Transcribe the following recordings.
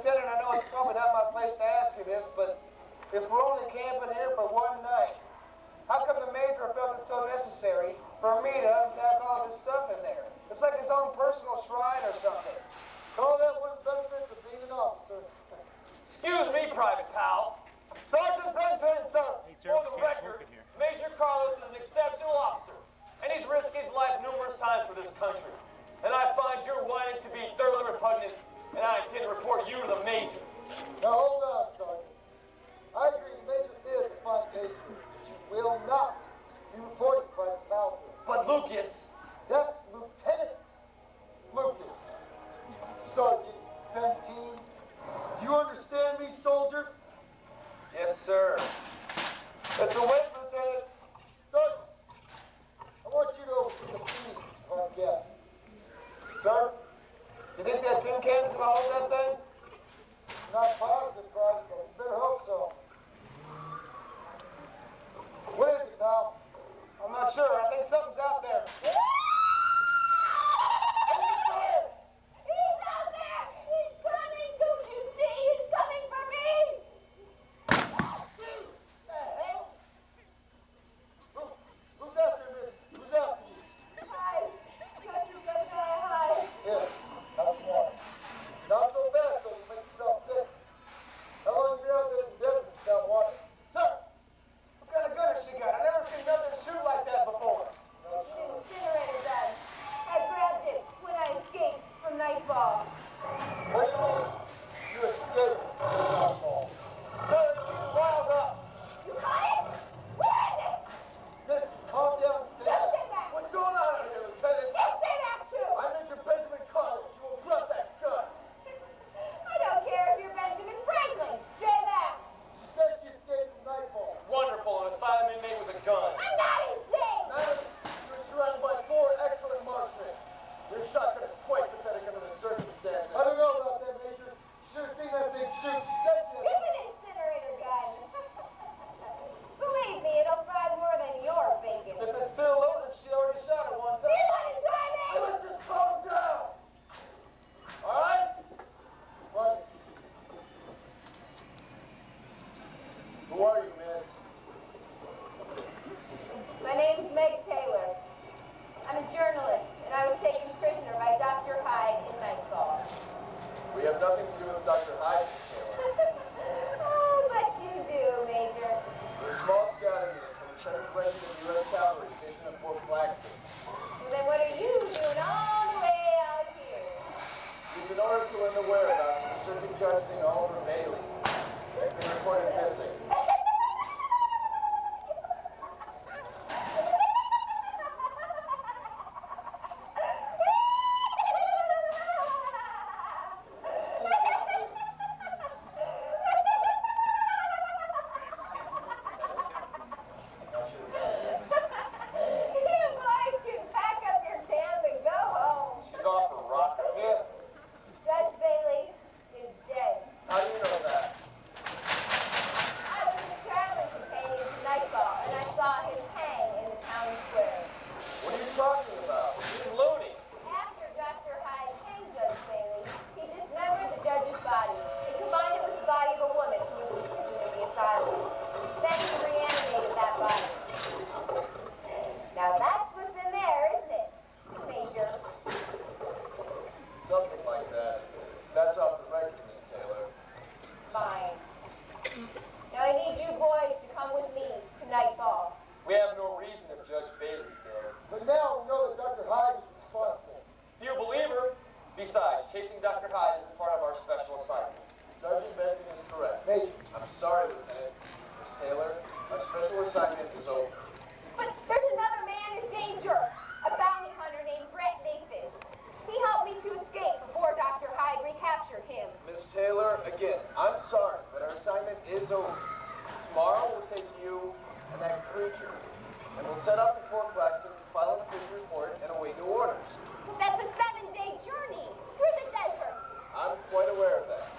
Lieutenant, I know it's probably not my place to ask you this, but if we're only camping here for one night, how come the Major felt it so necessary for me to unpack all this stuff in there? It's like his own personal shrine or something. Call that one of the benefits of being an officer. Excuse me, Private Powell. Sergeant Benton, sir. For the record, Major Carlos is an exceptional officer, and he's risked his life numerous times for this country. And I find your whining to be thoroughly repugnant, and I intend to report you to the Major. Now hold on, Sergeant. I agree the Major is a fine patriot, but you will not be reporting Private Powell to him. But Lucas... That's Lieutenant Lucas. Sergeant Benteen. Do you understand me, soldier? Yes, sir. It's a wait, Lieutenant. Sergeant, I want you to oversee the feeding of our guest. Sir, you think that tin can's gonna hold that thing? Not positive, Private, but we better hope so. What is it, pal? I'm not sure. I think something's out there. He's out there! He's coming! Don't you see? He's coming for me! Who's after Miss? Who's after you? Hi. Dr. Benedict, hi. Yeah, that's smart. Not so fast, though. You make yourself sick. How long have you been out there in the desert without water? Sir, what kind of gun has she got? I've never seen nothing shoot like that before. It's an incinerator gun. I grabbed it when I escaped from Nightfall. What do you mean? You escaped from Nightfall. Sir, it's getting riled up. You got it? Where is it? Miss, just calm down and stay Just out. say that. What's going on out here, Lieutenant? Just say that too. I'm Major Benjamin Carlos. You will drop that gun. I don't care if you're Benjamin Franklin. Say that. She said she escaped from Nightfall. Wonderful, an asylum inmate with a gun. I'm not insane. Madam, you're surrounded by 4 excellent marksmen. Your shotgun is quite pathetic under the circumstances. I don't know about that, Major. You should have seen that thing shoot. She said she It's had... an incinerator gun. Believe me, it'll fry more than your bacon. If it's still loaded, she already shot it one Do time. you want to try me? Let's just calm down. All right? What? Who are you, miss? My name's Meg Taylor. I'm a journalist, and I was taken prisoner by Dr. Hyde in Nightfall. We have nothing to do with Dr. Hyde, Miss Taylor. Oh, but you do, Major. We're a small scouting unit from the 2nd Regiment of U.S. Cavalry stationed at Fort Claxton. Well, then what are you doing all the way out here? We've been ordered to learn the whereabouts of a circuit judge named Oliver Bailey. He's been reported missing. You boys can pack up your camp and go home. She's off her rocker. Yeah, Judge Bailey is dead. how do you know that? I was a traveling companion to Nightfall, and I saw him hang in the town square. What are you talking about? He's loony. After Dr. Hyde hanged Judge Bailey, he dismembered the judge's body and combined it with the body of a woman who was in prison in the asylum. Then he reanimated that body. Now that's what's in there, isn't it, Major? Something like that. That's off the record, Miss Taylor. Fine. Now I need you boys to come with me to Nightfall. We have no reason if Judge Bailey's dead. But now we know that Dr. Hyde is responsible. Few believer. Besides, chasing Dr. Hyde is part of our special assignment. Sergeant Benton is correct. Major. I'm sorry, Lieutenant. Miss Taylor, our special assignment is over. But there's another man in danger. A bounty hunter named Brett Nathan. He helped me to escape before Dr. Hyde recaptured him. Miss Taylor, again, I'm sorry, but our assignment is over. Tomorrow we'll take you and that creature, and we'll set out to Fort Claxton to file an official report and await new orders. That's a 7-day journey through the desert. I'm quite aware of that.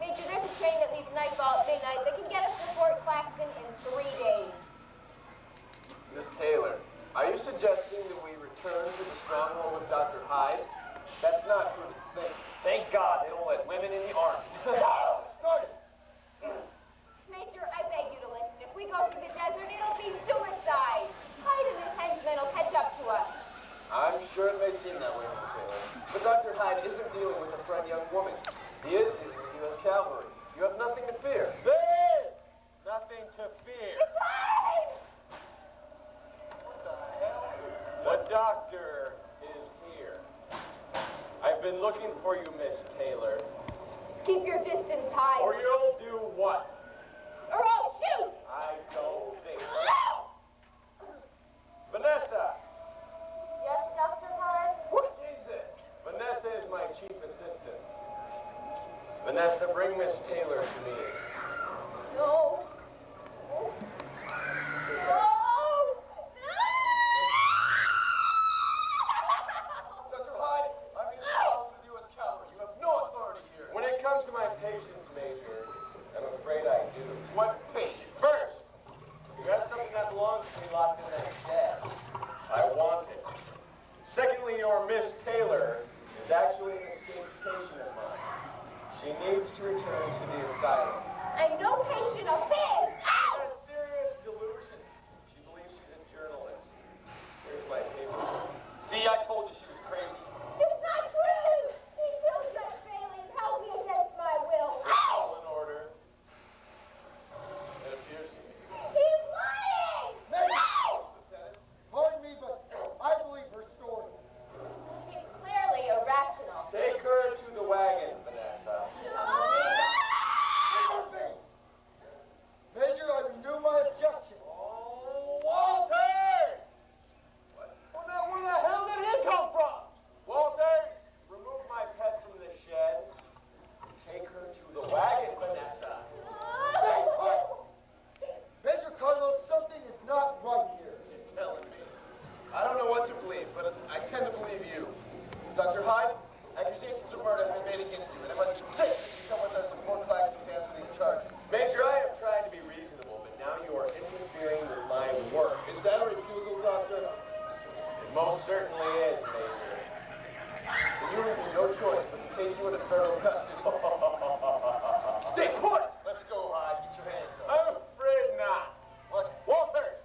Major, there's a train that leaves Nightfall at midnight that can get us to Fort Claxton in 3 days. Miss Taylor, are you suggesting that we return to the stronghold of Dr. Hyde? That's not good to think. Thank God they don't let women in the Army. cavalry. You have nothing to fear. There is nothing to fear. What the hell? The doctor is here. I've been looking for you, Miss Taylor. Keep your distance high. Or you'll do what? Or I'll shoot! I don't think so. Vanessa! Yes, Dr. Hyde? What is this? Vanessa is my chief assistant. Vanessa, bring Miss Taylor to me. No. No. Dr. Hyde, I'm in the house with you as cavalry. You have no authority here. When it comes to my patients, Major, I'm afraid I do. What patients? First, you have something that belongs to me locked in that shed. I want it. Secondly, your Miss Taylor is actually an escaped patient of mine. She needs to return to the asylum. I'm no patient of his! She has serious delusions. She believes she's a journalist. Here's my paper. See, I told you she was crazy. It's not true! He killed Judge Bailey and held me against my will. All in order. It appears to me. He's lying! No! Lieutenant? Pardon me, but I believe her story. She's clearly irrational. Take her to the wagon, Vanessa. Major, I renew my objection. Oh, Walters! What? Well, now, where the hell did he come from? Walters, remove my pet from the shed. Take her to the wagon, Vanessa. Stay quiet! Major Carlos, something is not right here. You're telling me. I don't know what to believe, but I tend to believe you. Dr. Hyde, accusations of murder have been made against you, and I must insist that you come with us to Fort Claxton to answer these charges. Major, I have tried to be reasonable, but now you are interfering with my work. Is that a refusal, Doctor? It most certainly is, Major. And you leave me no choice but to take you into federal custody. Stay put! Let's go, Hyde. Get your hands up. I'm afraid not. What? Walters!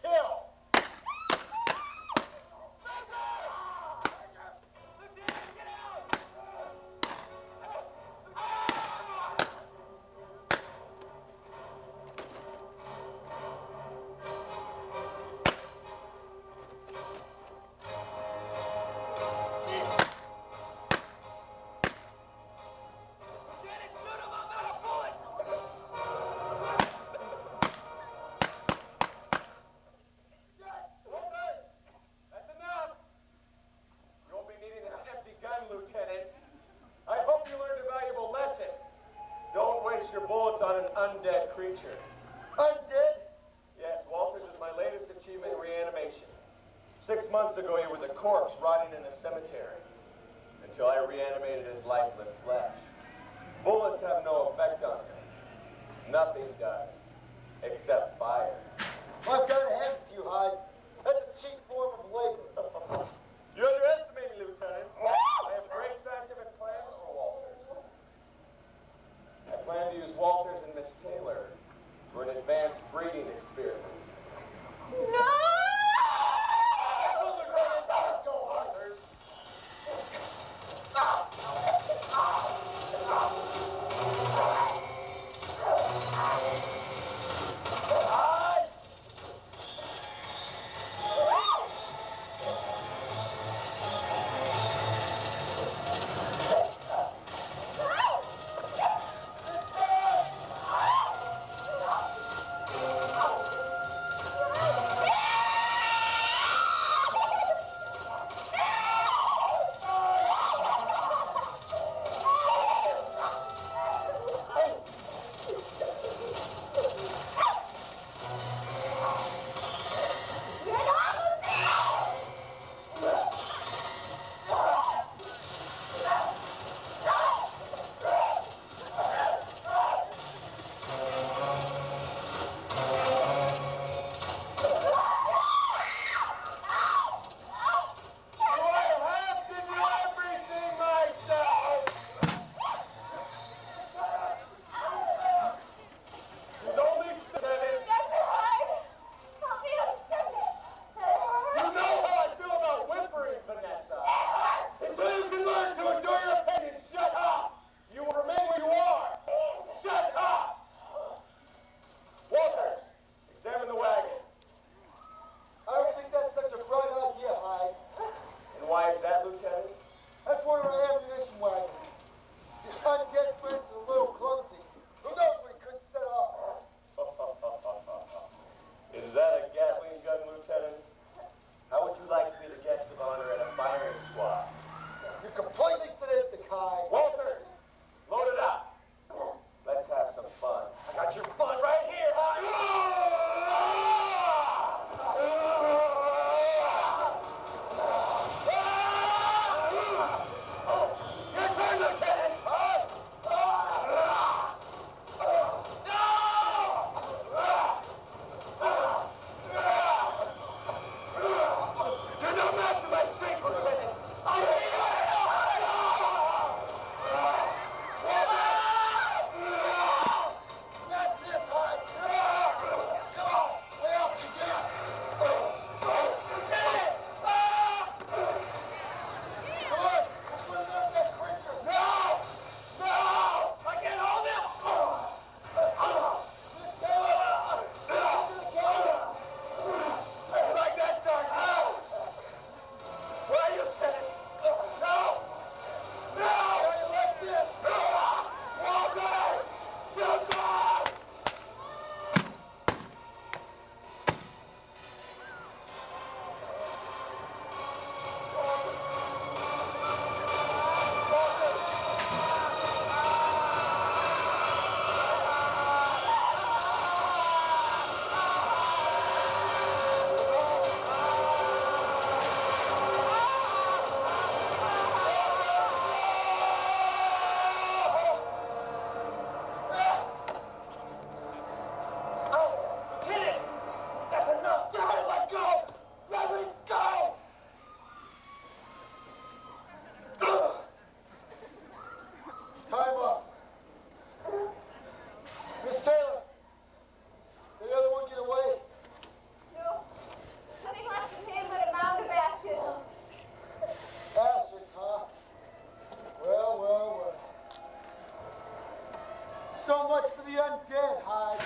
Kill! On an undead creature. Undead? Yes, Walters is my latest achievement in reanimation. 6 months ago, he was a corpse rotting in a cemetery until I reanimated his lifeless flesh. Bullets have no effect on him. Nothing does, except fire. I've got to hand it to you, Hyde. That's a cheap form of labor. You underestimate me, Lieutenant. I have great scientific plans for Walters. I plan to use Walters and Miss Taylor for an advanced breeding experiment. No! Let's go, Walters. So much for the undead, Hyde.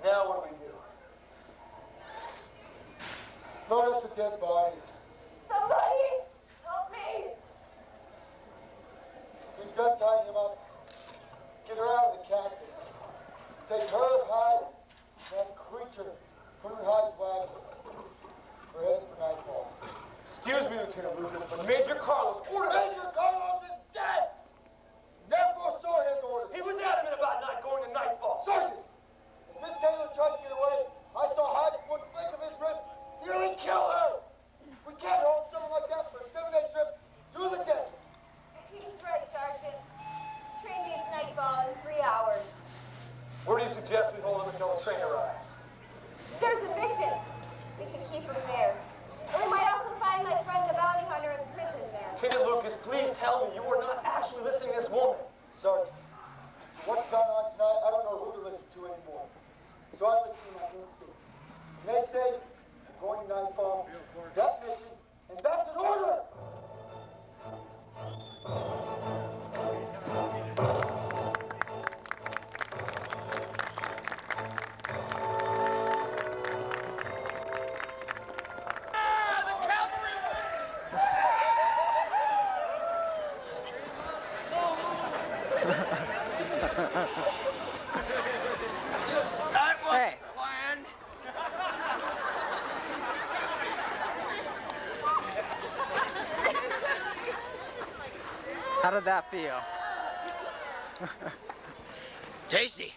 Now what do we do? Load up the dead bodies. Somebody help me! We've done tying him up. Get her out of the cactus. Take her, Hyde, and that creature, put her in Hyde's wagon. We're headed for Nightfall. Excuse me, Lieutenant Lucas, but Major Carlos ordered us. Major Carlos is dead! Never saw his orders. He was adamant about not going to Nightfall. Sergeant! As Miss Taylor tried to get away, I saw Hyde at one flick of his wrist nearly kill her! We can't hold someone like that for a 7-day trip through the desert. He's right, Sergeant. Train leaves Nightfall in 3 hours. Where do you suggest we hold him until the train arrives? There's a mission. We can keep him there. And we might also find my friend the bounty hunter in prison there. Lieutenant Lucas, please tell me you are not actually listening to this woman. Sergeant, what's gone on tonight, I don't know who to listen to anymore. So I listen to my instincts. And they say, we're going to Nightfall, that mission, and that's an order! Hey. How did that feel? Tasty.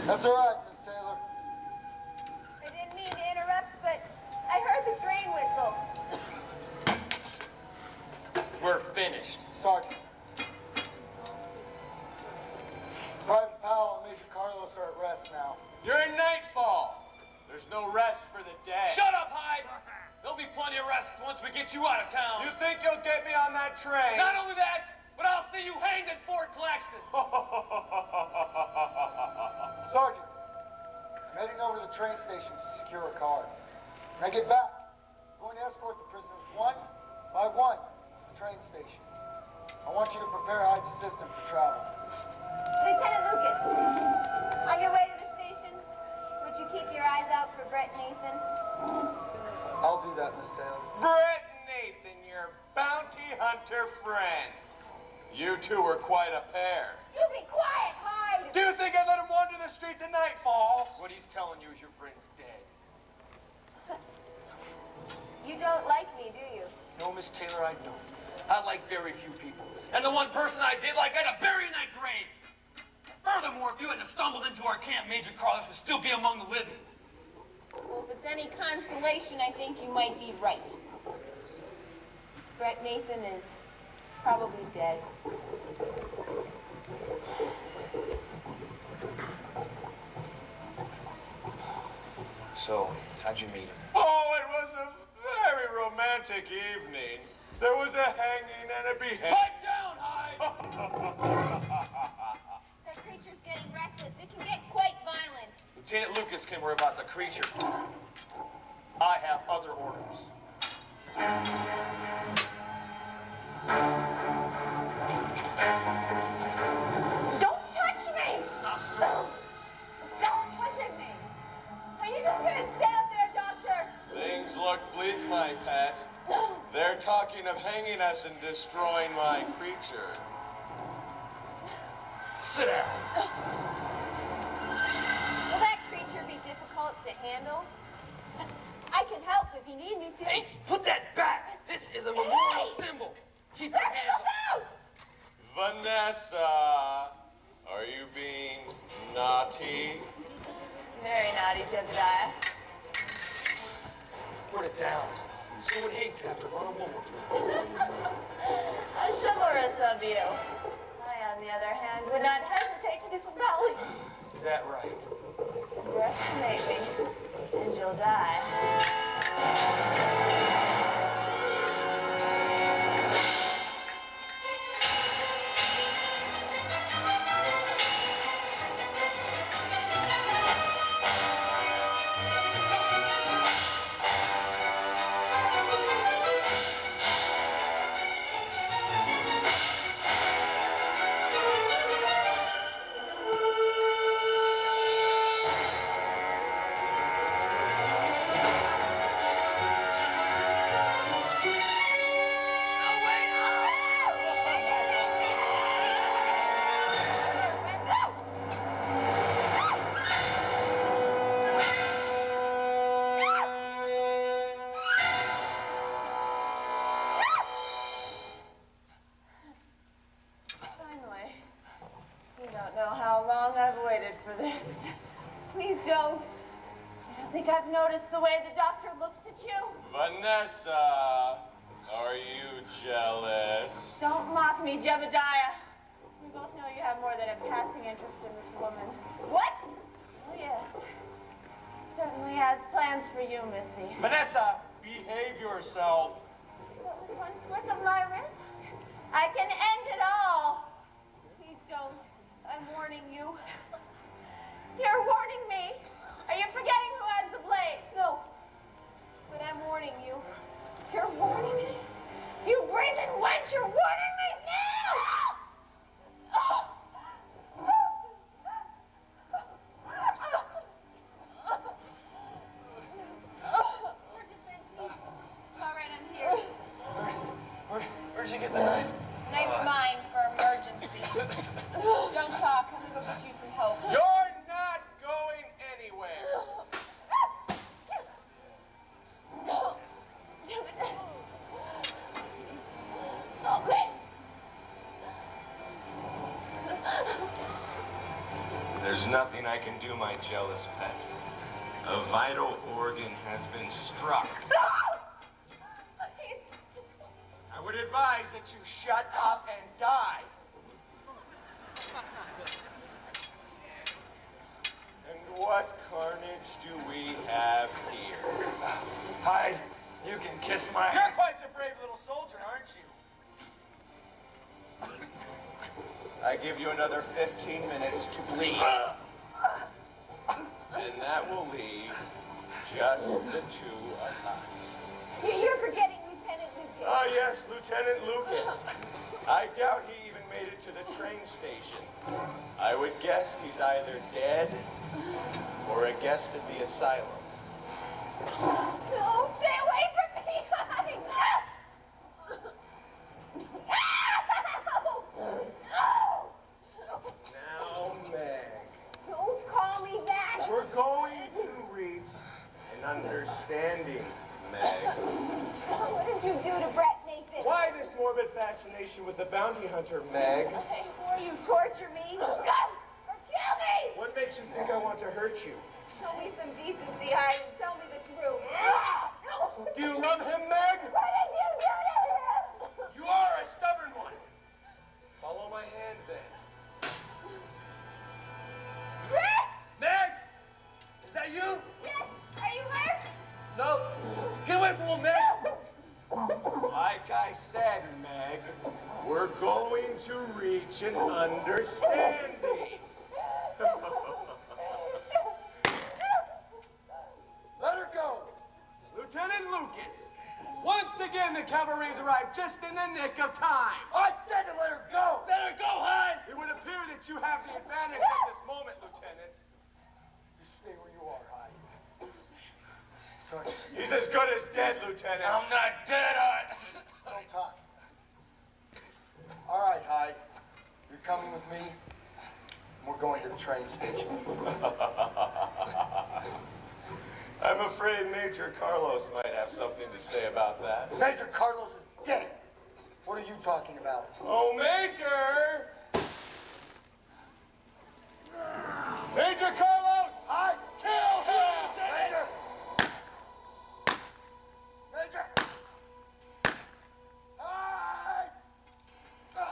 That's all right, Miss Taylor. I didn't mean to interrupt, but I heard the train whistle. We're finished. Sergeant. Private Powell and Major Carlos are at rest now. You're in Nightfall. There's no rest for the day. Shut up, Hyde! There'll be plenty of rest once we get you out of town. You think you'll get me on that train? Not only that, but I'll see you hanged at Fort Claxton. Sergeant, I'm heading over to the train station to secure a car. When I get back, I'm going to escort the prisoners one by one to the train station. I want you to prepare Hyde's assistant for travel. Lieutenant Lucas, on your way to the station, would you keep your eyes out for Brett Nathan? I'll do that, Miss Taylor. Brett Nathan, your bounty hunter friend. You two were quite a pair. You be quiet, Hyde! Do you think I let him wander the streets at Nightfall? What he's telling you is your friend's dead. You don't like me, do you? No, Miss Taylor, I don't. I like very few people. And the one person I did like, I'd have buried in that grave. Furthermore, if you hadn't stumbled into our camp, Major Carlos would still be among the living. Well, if it's any consolation, I think you might be right. Brett Nathan is probably dead. So, how'd you meet him? Oh, it was a very romantic evening. There was a hanging and a beheading. Pipe down, Hyde! That creature's getting restless. It can get quite violent. Lieutenant Lucas can worry about the creature. I have other orders. Don't touch me! Stop straight. Stop pushing me! Are you just gonna stay up there, Doctor? Things look bleak, my pet. They're talking of hanging us and destroying my creature. Sit down. Will that creature be difficult to handle? I can help if you need me to. Hey, put that back. This is a memorial symbol. Keep your hands up. Vanessa, are you being naughty? Very naughty, Jebediah. Put it down. Someone hates to have to run a woman through. Chivalrous of you. I, on the other hand, would not hesitate to disavow it. Is that right? Underestimate me, and you'll die. I've noticed the way the doctor looks at you. Vanessa, are you jealous? Don't mock me, Jebediah. We both know you have more than a passing interest in this woman. What? Oh, yes. He certainly has plans for you, Missy. Vanessa, behave yourself. But with one flick of my wrist, I can end it all. Please don't. I'm warning you. You're warning me. Are you forgetting who has the blade? No. But I'm warning you. You're warning me. You breathing wench, you're warning me now! All right, I'm here. Where'd you get the knife? Knife's mine for emergency. Don't talk. I'm gonna go get you some help. You're not going anywhere. There's nothing I can do, my jealous pet. A vital organ has been struck. I would advise that you shut up and die. And what carnage do we have here? Hyde, you can kiss my... You're quite the brave little soldier, aren't you? I give you another 15 minutes to bleed. And that will leave just the two of us. You're forgetting Lieutenant Lucas. Ah, yes, Lieutenant Lucas. I doubt he even made it to the train station. I would guess he's either dead or a guest at the asylum. No, stay away from me! Now, Meg, Don't call me that! we're going to reach an understanding, Meg. What did you do to Brett, Nathan? Why this morbid fascination with the bounty hunter, Meg? Before you torture me, or kill me! What makes you think I want to hurt you? Show me some decency, Hyde, and tell me the truth. Do you love him, Meg? What did you do to him? You are a stubborn one. Follow my hand, then. Brett! Meg! Is that you? Yes, are you hurt? No. Get away from him, Meg! Like I said, Meg, we're going to reach an understanding. Let her go. Lieutenant Lucas. Once again, the cavalry's arrived just in the nick of time. I said to let her go. Let her go, Hyde! It would appear that you have the advantage at this moment, Lieutenant. You stay where you are, Hyde. Sergeant. He's as good as dead, Lieutenant. I'm not dead, Hyde. No time. All right, Hyde. You're coming with me. And we're going to the train station. I'm afraid Major Carlos might have something to say about that. Major Carlos is dead. What are you talking about? Oh, Major! Major Carlos! Hyde, Kill him! Major! Major! Hyde! No!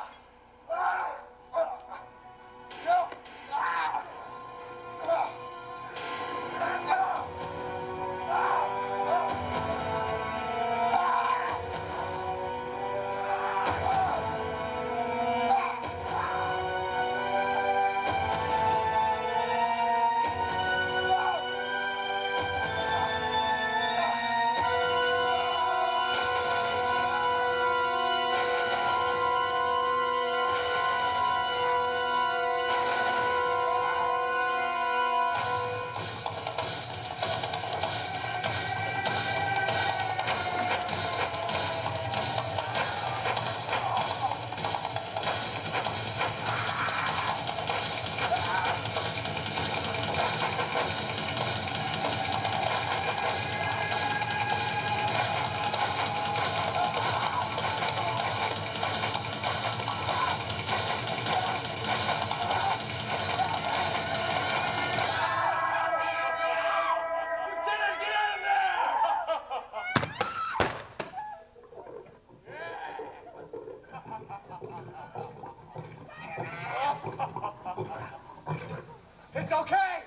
It's okay.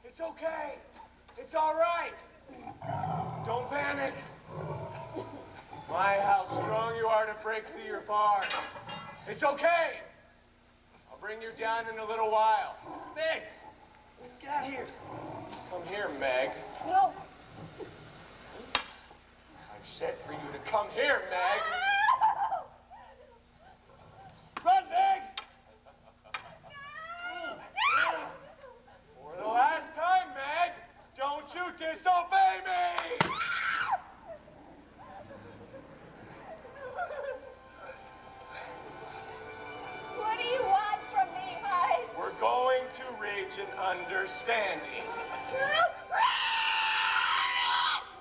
It's okay. It's all right. Don't panic. My, how strong you are to break through your bars. It's okay. I'll bring you down in a little while. Meg! Get out here. Come here, Meg. No. I said for you to come here, Meg. Run, Meg! For the last time, Meg, don't you disobey me! What do you want from me, Hyde? We're going to reach an understanding.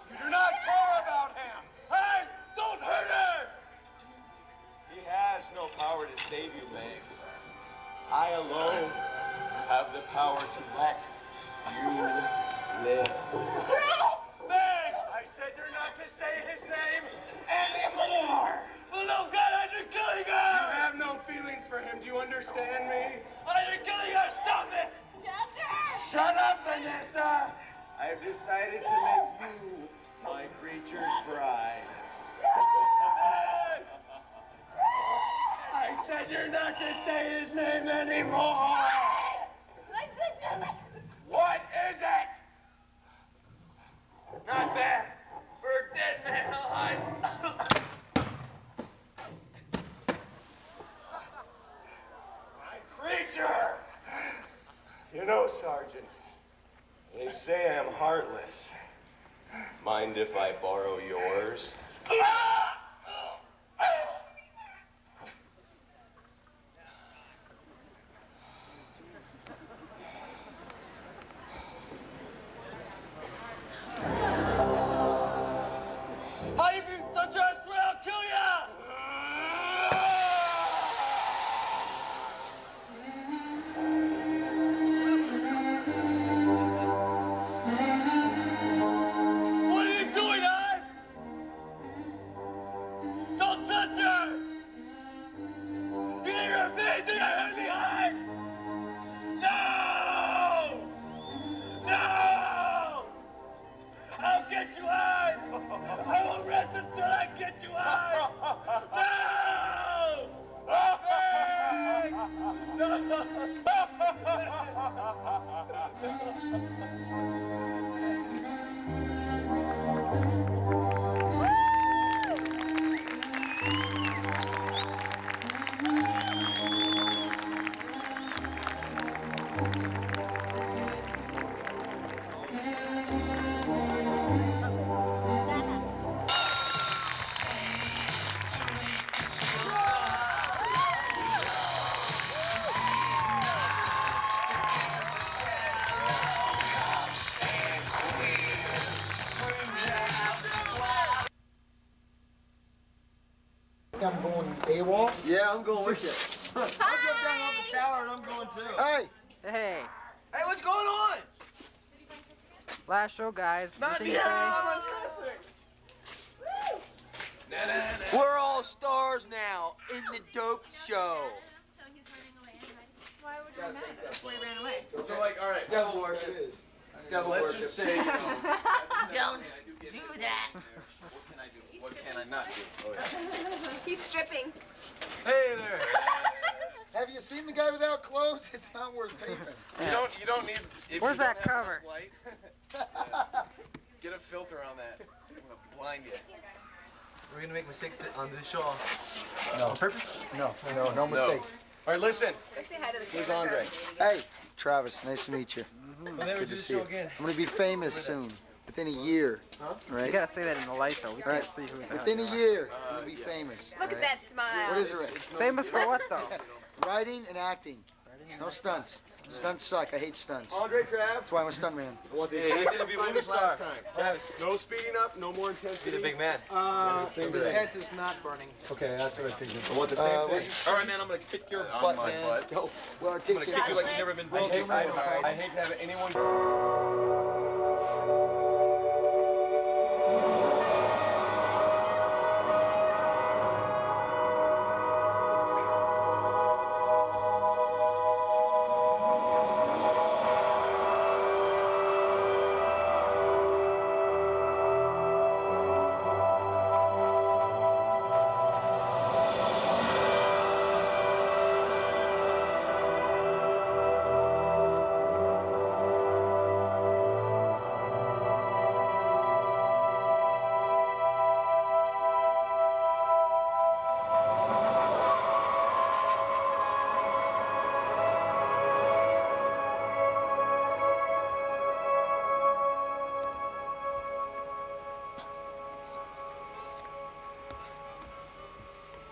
You do not care about him! Hey, don't hurt her! He has no power to save you, Meg. I alone have the power to let you live. Meg! I said you're not to say his name anymore! Oh, no, God, I'm killing You her! have no feelings for him, do you understand me? I'm killing her! Stop it! Shut up, Vanessa! I've decided to make you my creature's bride. I said you're not to say his name anymore! What is it? Not bad. For a dead man, Hyde. My creature! You know, Sergeant, they say I'm heartless. Mind if I borrow yours? How you can touch us, I'll kill ya! What are you doing, Hyde? Don't touch her! You need revenge, you're gonna hurt me, Hyde! No! No! I'll get you, Hyde! I will rest until I get you, Hyde! No! No! I'm going AWOL. Yeah, I'm going with you. Hi. I'll jump down off the tower and I'm going too. Hey! Hey, Hey, what's going on? last show, guys. Not Anything yet. to say? I'm undressing. We're all stars now in the dope show. So he's running away, right? Why would you matter before he ran away? So, like, all right. Devil worship. It is. Devil Let's worship. just say, you know, Don't do that. what can I do? What can I not do? Oh, yeah. He's stripping. Hey there. Have you seen the guy without clothes? It's not worth taping. You don't need. If Where's you don't that have cover? enough light, get a filter on that. I'm gonna blind you. We're gonna make mistakes on this show. No. On purpose? No mistakes. All right, listen. Go say hi to the Here's camera. Andre. Hey, Travis, nice to meet you. Good to see you. I'm gonna be famous soon. Within a year. You Right? gotta say that in the light, though. We Right. can't see who the hell Within you a are. year, I'm gonna be famous. Look at that smile. What is it? Famous for what, though? Writing and acting. No stunts. Stunts suck. I hate stunts. Andre, Trav. That's why I'm a stuntman. I want the intensity to be movie star. Travis, no speeding up, no more intensity. Be the big man. The tent is not burning. Okay, that's what I figured. I want the same thing. All right, man. I'm gonna kick your On butt, my man. butt. Go. Well, I'm gonna kick you like you've never been I beaten. hate to have anyone.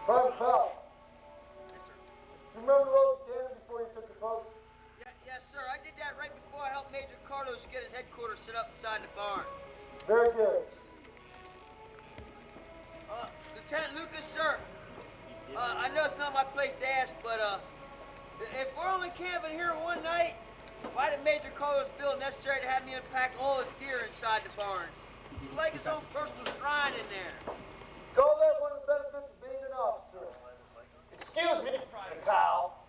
Private Pal. Do you remember those again before you took your post? Yes, sir. I did that right before I helped Major Carlos get his headquarters set up inside the barn. Very good. Lieutenant Lucas, sir. I know it's not my place to ask, but if we're only camping here one night, why did Major Carlos feel it necessary to have me unpack all his gear inside the barn? He's like his own personal shrine in there. Call that one of the benefits of being an officer. Excuse me, Private Kyle.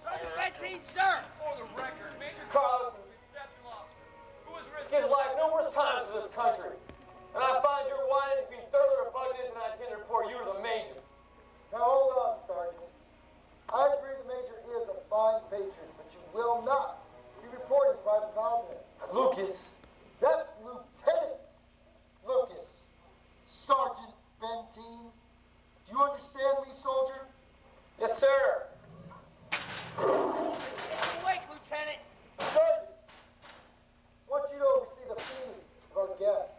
Sergeant Benteen, sir. For the record, Major Carlos is an exceptional officer who has risked his life numerous times for this country. And I find your whining to be thoroughly repugnant, and I intend to report you to the Major. Now hold on, Sergeant. I agree the Major is a fine patriot, but you will not be reporting Private Pal to him. Lucas. That's Lieutenant Lucas. Sergeant Benteen. Do you understand me, soldier? Yes, sir. Awake, Lieutenant. Sergeant, I want you to oversee the feeding of our guests.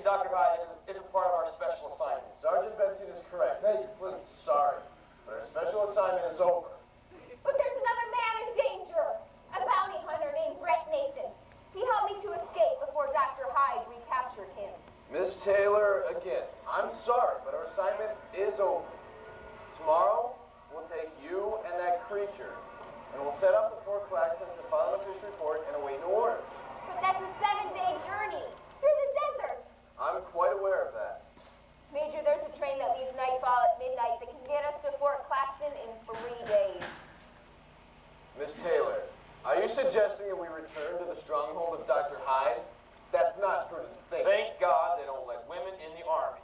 Dr. Hyde isn't part of our special assignment. Sergeant Benson is correct. Major, please, sorry, but our special assignment is over. But there's another man in danger. A bounty hunter named Brett Nathan. He helped me to escape before Dr. Hyde recaptured him. Miss Taylor, again, I'm sorry, but our assignment is over. Tomorrow, we'll take you and that creature, and we'll set up to Fort Claxton to file an official report and await new order. But that's a 7-day journey through the desert. I'm quite aware of that. Major, there's a train that leaves Nightfall at midnight that can get us to Fort Claxton in 3 days. Miss Taylor, are you suggesting that we return to the stronghold of Dr. Hyde? That's not prudent to think. Thank God they don't let women in the Army.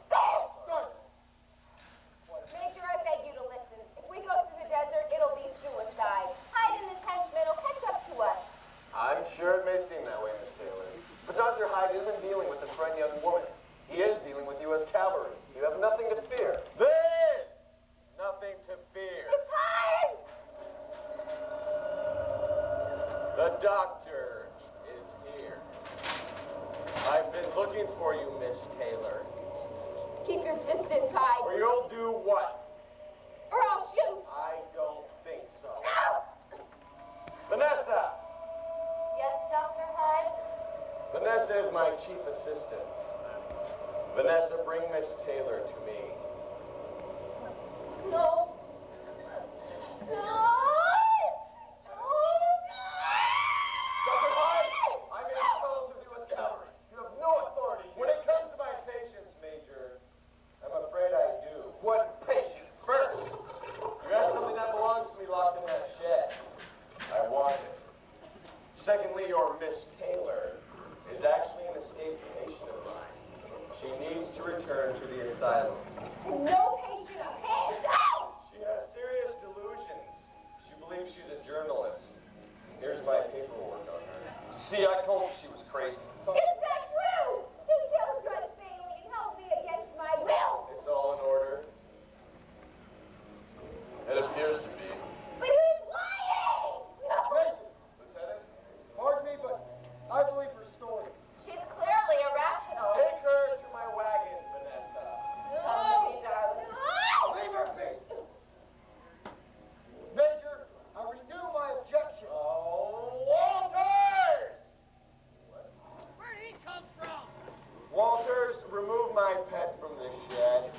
Major, I beg you to listen. If we go through the desert, it'll be suicide. Hyde and his henchmen will catch up to us. I'm sure it may seem that way, Miss Taylor. But Dr. Hyde isn't dealing with a frightened young woman. He is dealing with U.S. cavalry. You have nothing to fear. There's nothing to fear. It's Hyde! The doctor is here. I've been looking for you, Miss Taylor. Keep your distance, Hyde. Or you'll do what? Or I'll shoot. I don't think so. No! Vanessa! Yes, Dr. Hyde? Vanessa is my chief assistant. Vanessa, bring Miss Taylor to me. No. No! Dr. Hyde, I'm in fellows with U.S. cavalry. You have no authority here. When it comes to my patience, Major, I'm afraid I do. What patience? First, you have something that belongs to me locked in that shed. I want it. Secondly, your Miss Taylor is actually an escaped patient of mine. She needs to return to the asylum. No patient of his! No! She has serious delusions. She believes she's a journalist. Here's my paperwork on her. See, I told you she was crazy. It's not true! He killed Brett Bailey and held me against my will! It's all in order. It appears to be. But he's lying! No! Major, Lieutenant? pardon me, but I believe her story. She's clearly irrational. Take her to my wagon, Vanessa. Come with me, darling. No! Leave her be. Major, I renew my objection. Oh, Walters! Where'd he come from? Walters, remove my pet from the shed.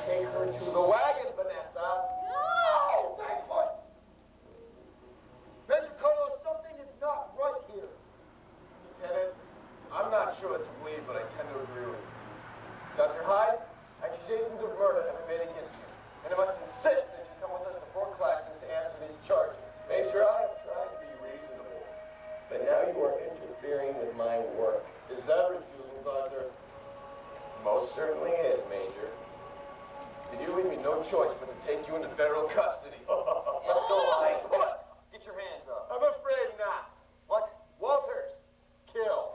Take her to the wagon, Vanessa. No! Stay put. Major Carlos, something is not right here. Lieutenant, I'm not sure what to believe, but I tend to agree with you. Dr. Hyde, accusations of murder have been made against you, and I must insist that you come with us to Fort Claxton to answer these charges. Major, I have tried to be reasonable, but now you are interfering with my work. Is that refusal, Doctor? Most certainly is, Major. Then you leave me no choice but to take you into federal custody. Let's go, Hyde. Get your hands up. I'm afraid not. What? Walters, kill.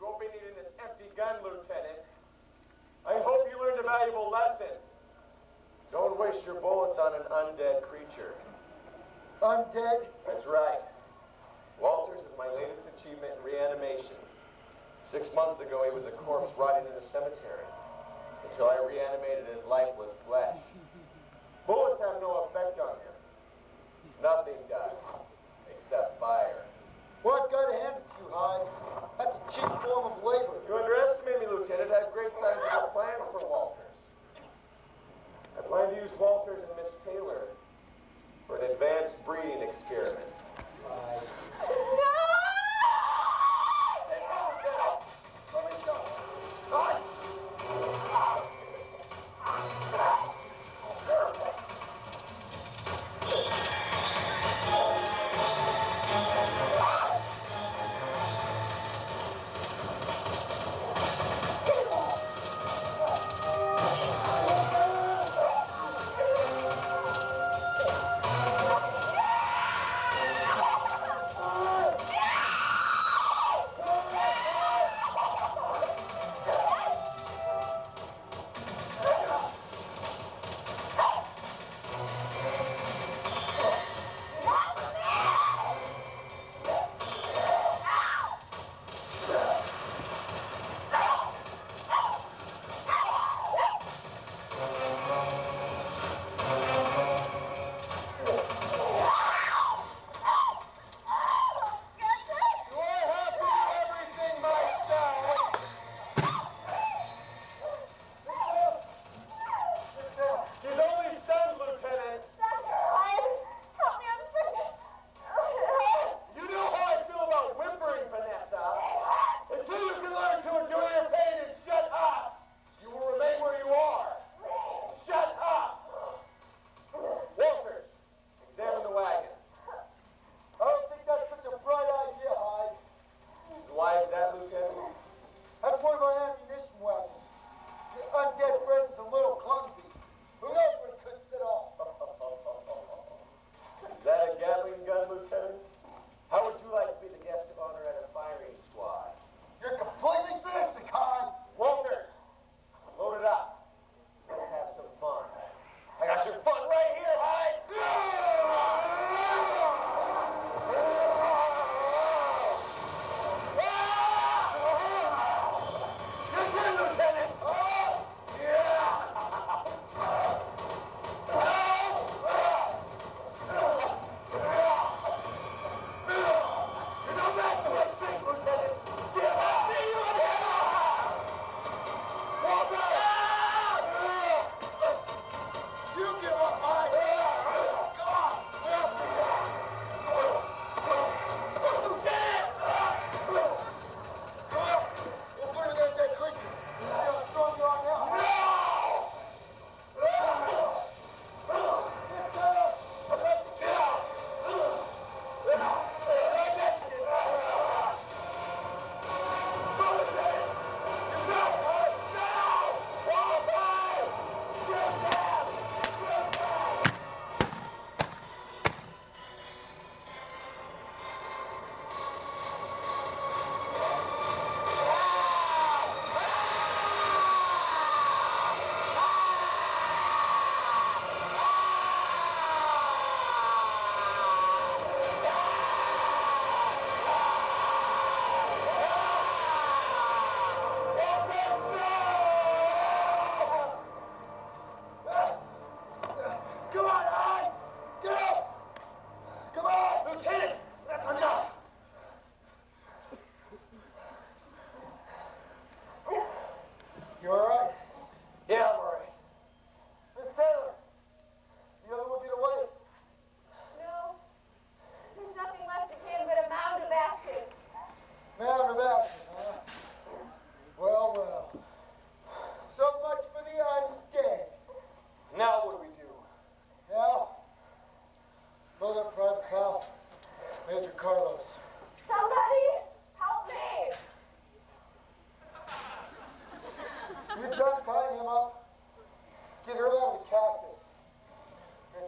You won't be needing this empty gun, Lieutenant. I hope you learned a valuable lesson. Don't waste your bullets on an undead creature. Undead? That's right. Walters is my latest achievement in reanimation. 6 months ago, he was a corpse rotting in a cemetery until I reanimated his lifeless flesh. Bullets have no effect on him. Nothing does, except fire. Well, I've got to hand it to you, Hyde. That's a cheap form of labor. You underestimate me, Lieutenant. I have great scientific plans for Walters. I plan to use Walters and Miss Taylor for an advanced breeding experiment.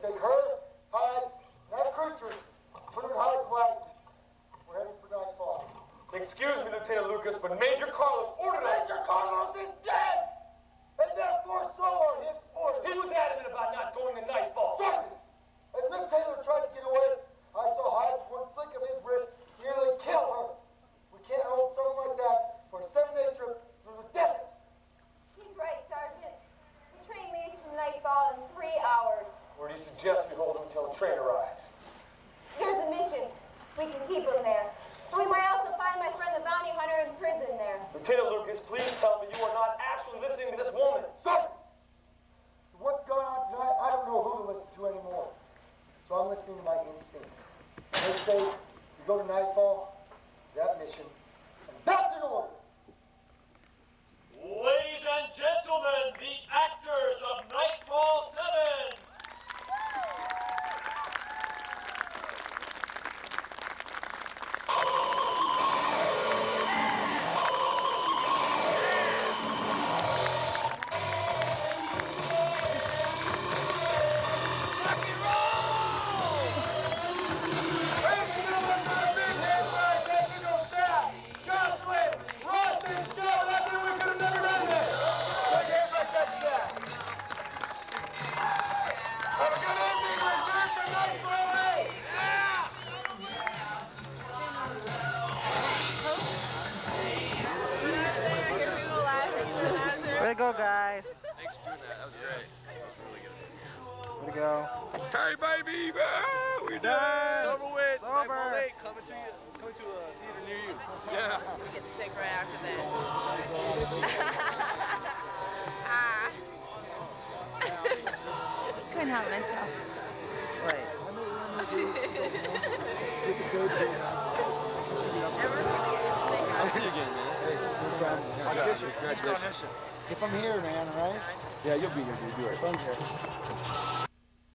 take her, Hyde, and that creature, put her in Hyde's wagon. We're heading for Nightfall. Excuse me, Lieutenant Lucas, but Major Carlos ordered us. Major Carlos is dead! And therefore so are his orders. He was adamant about not going to Nightfall. Sergeant, as Miss Taylor tried to get away, I saw Hyde with one flick of his wrist nearly kill her. We can't hold someone like that for a 7-day trip through the desert. He's right, Sergeant. The train leaves from Nightfall in 3 hours. Or do you suggest we hold him until the train arrives? There's a mission. We can keep him there. And we might also find my friend the bounty hunter in prison there. Lieutenant Lucas, please tell me you are not actually listening to this woman. Sergeant! What's going on tonight, I don't know who to listen to anymore. So I'm listening to my instincts. They say you go to Nightfall, that mission, and that's an order. Ladies and gentlemen, the actors of Nightfall 7. Way to go, guys. Thanks for doing that. That was great. That was really good. Way to go. Hey, baby! Ah, we done it! It's over with. It's over. Nightfall 8 coming to a theater near you. Yeah. We get sick right after this. Couldn't help myself. Wait. I'll see you again, man. Congratulations. If I'm here, man, all right? Yeah, you'll be here, dude. You're right. Fun's here.